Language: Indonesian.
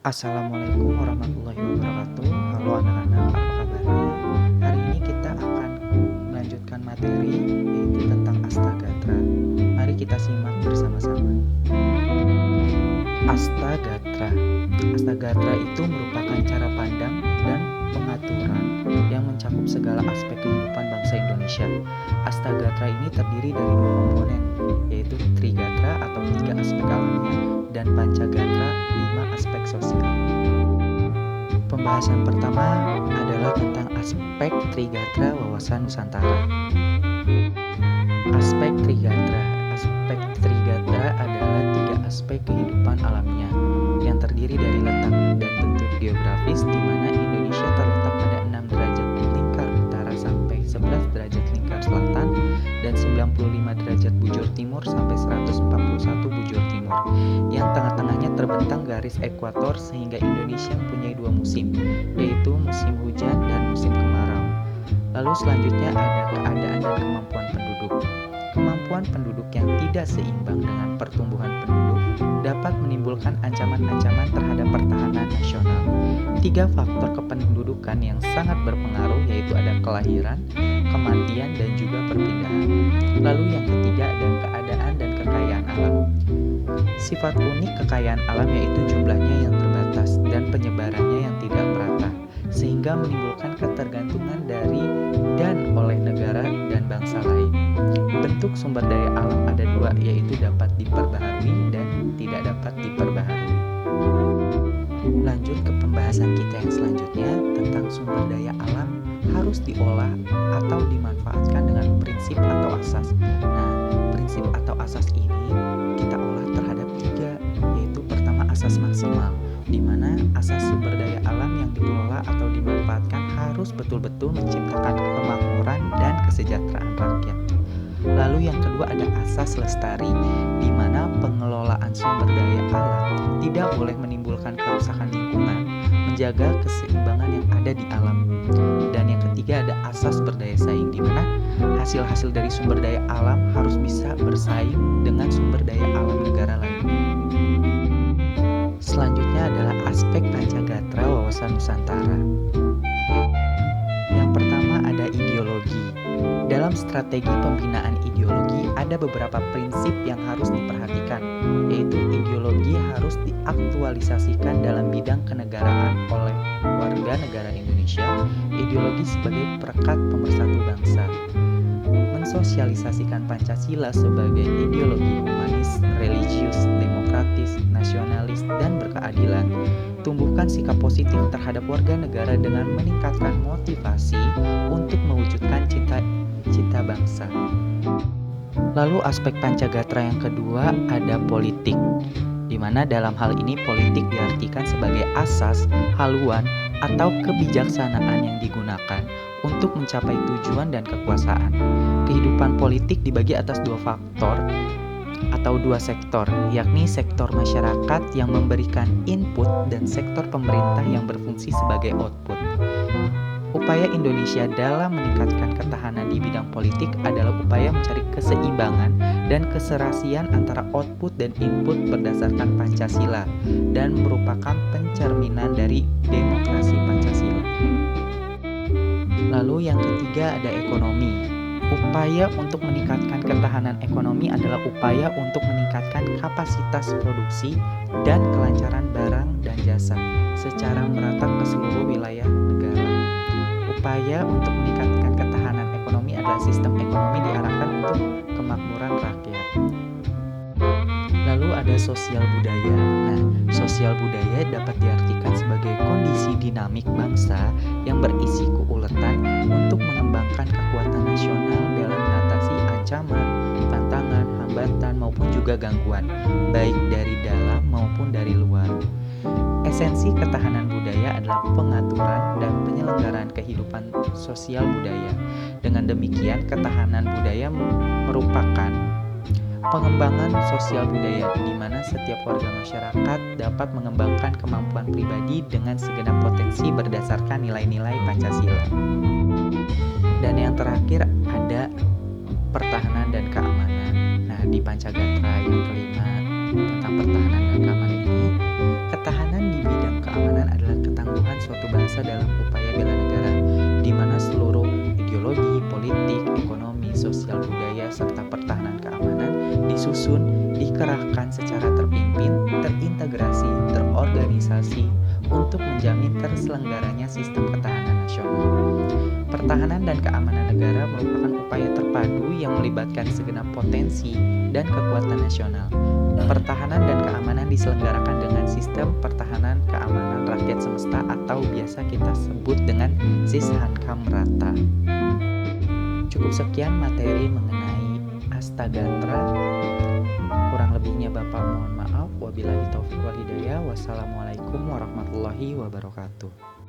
Assalamualaikum warahmatullahi wabarakatuh. Halo anak-anak, apa kabarnya? Hari ini kita akan melanjutkan materi yaitu tentang Astagatra. Mari kita simak bersama-sama. Astagatra. Astagatra itu merupakan cara pandang dan pengaturan yang mencakup segala aspek kehidupan bangsa Indonesia. Astagatra ini terdiri dari dua komponen, yaitu Trigatra atau 3 aspek alamiah dan Pancagatra 5 aspek sosial. Pembahasan pertama adalah tentang aspek Trigatra wawasan Nusantara. Aspek Trigatra. Aspek Trigatra adalah 3 aspek kehidupan alamiah yang terdiri dari letak dan bentuk geografis di mana Indonesia terletak pada 6 derajat lingkar utara sampai 11 derajat lingkar selatan dan 95 derajat bujur timur sampai 141 bujur timur, yang tengah-tengahnya terbentang garis ekuator sehingga Indonesia mempunyai 2 musim, yaitu musim hujan dan musim kemarau. Lalu selanjutnya ada keadaan dan kemampuan penduduk. Kemampuan penduduk yang tidak seimbang dengan pertumbuhan penduduk dapat menimbulkan ancaman-ancaman terhadap pertahanan nasional. 3 faktor kependudukan yang sangat berpengaruh yaitu ada kelahiran, kematian, dan juga perpindahan. Lalu yang ketiga ada keadaan dan kekayaan alam. Sifat unik kekayaan alam yaitu jumlahnya yang terbatas dan penyebarannya yang tidak merata, sehingga menimbulkan ketergantungan dari dan oleh negara dan bangsa lain. Bentuk sumber daya alam ada 2, yaitu dapat diperbaharui dan tidak dapat diperbaharui. Lanjut ke pembahasan kita yang selanjutnya tentang sumber daya alam harus diolah atau dimanfaatkan dengan prinsip atau asas. Nah, prinsip atau asas ini kita olah terhadap 3, yaitu pertama asas maksimal, di mana asas sumber daya alam yang dikelola atau dimanfaatkan harus betul-betul menciptakan kemakmuran dan kesejahteraan rakyat. Lalu yang kedua ada asas lestari, di mana pengelolaan sumber daya alam tidak boleh menimbulkan kerusakan lingkungan, menjaga keseimbangan yang ada di alam. Dan yang ketiga ada asas berdaya saing, di mana hasil-hasil dari sumber daya alam harus bisa bersaing dengan sumber daya alam negara lain. Selanjutnya adalah aspek Pancagatra wawasan Nusantara. Yang pertama ada ideologi. Dalam strategi pembinaan ideologi ada beberapa prinsip yang harus diperhatikan, yaitu ideologi harus diaktualisasikan dalam bidang kenegaraan oleh warga negara Indonesia, ideologi sebagai perekat pemersatu bangsa. Mensosialisasikan Pancasila sebagai ideologi humanis, religius, demokratis, nasionalis, dan berkeadilan. Tumbuhkan sikap positif terhadap warga negara dengan meningkatkan motivasi untuk mewujudkan cita bangsa. Lalu aspek Pancagatra yang kedua ada politik, di mana dalam hal ini politik diartikan sebagai asas, haluan, atau kebijaksanaan yang digunakan untuk mencapai tujuan dan kekuasaan. Kehidupan politik dibagi atas 2 faktor atau 2 sektor, yakni sektor masyarakat yang memberikan input dan sektor pemerintah yang berfungsi sebagai output. Upaya Indonesia dalam meningkatkan ketahanan di bidang politik adalah upaya mencari keseimbangan dan keserasian antara output dan input berdasarkan Pancasila dan merupakan pencerminan dari demokrasi Pancasila. Lalu yang ketiga ada ekonomi. Upaya untuk meningkatkan ketahanan ekonomi adalah upaya untuk meningkatkan kapasitas produksi dan kelancaran barang dan jasa secara merata ke seluruh wilayah negara. Upaya untuk meningkatkan ketahanan ekonomi adalah sistem ekonomi diarahkan untuk kemakmuran rakyat. Lalu ada sosial budaya. Nah, sosial budaya dapat diartikan sebagai kondisi dinamik bangsa yang berisi keuletan untuk mengembangkan kekuatan nasional dalam mengatasi ancaman, tantangan, hambatan, maupun juga gangguan, baik dari dalam maupun dari luar. Esensi ketahanan budaya adalah pengaturan dan penyelenggaraan kehidupan sosial budaya. Dengan demikian, ketahanan budaya merupakan pengembangan sosial budaya, di mana setiap warga masyarakat dapat mengembangkan kemampuan pribadi dengan segenap potensi berdasarkan nilai-nilai Pancasila. Dan yang terakhir ada pertahanan dan keamanan. Nah, di Pancagatra yang kelima tentang pertahanan dan keamanan ini, ketahanan di bidang senantiasa dalam upaya bela negara, di mana seluruh ideologi, politik, ekonomi, sosial budaya, serta pertahanan keamanan disusun, dikerahkan secara terpimpin, terintegrasi, terorganisasi untuk menjamin terselenggaranya sistem ketahanan nasional. Pertahanan dan keamanan negara merupakan upaya terpadu yang melibatkan segenap potensi dan kekuatan nasional. Pertahanan dan keamanan diselenggarakan dengan sistem pertahanan keamanan rakyat semesta atau biasa kita sebut dengan Sishankam-Rata. Cukup sekian materi mengenai Astagatra. Kurang lebihnya Bapak mohon maaf. Wabillahi taufiq wal hidayah. Wassalamualaikum warahmatullahi wabarakatuh.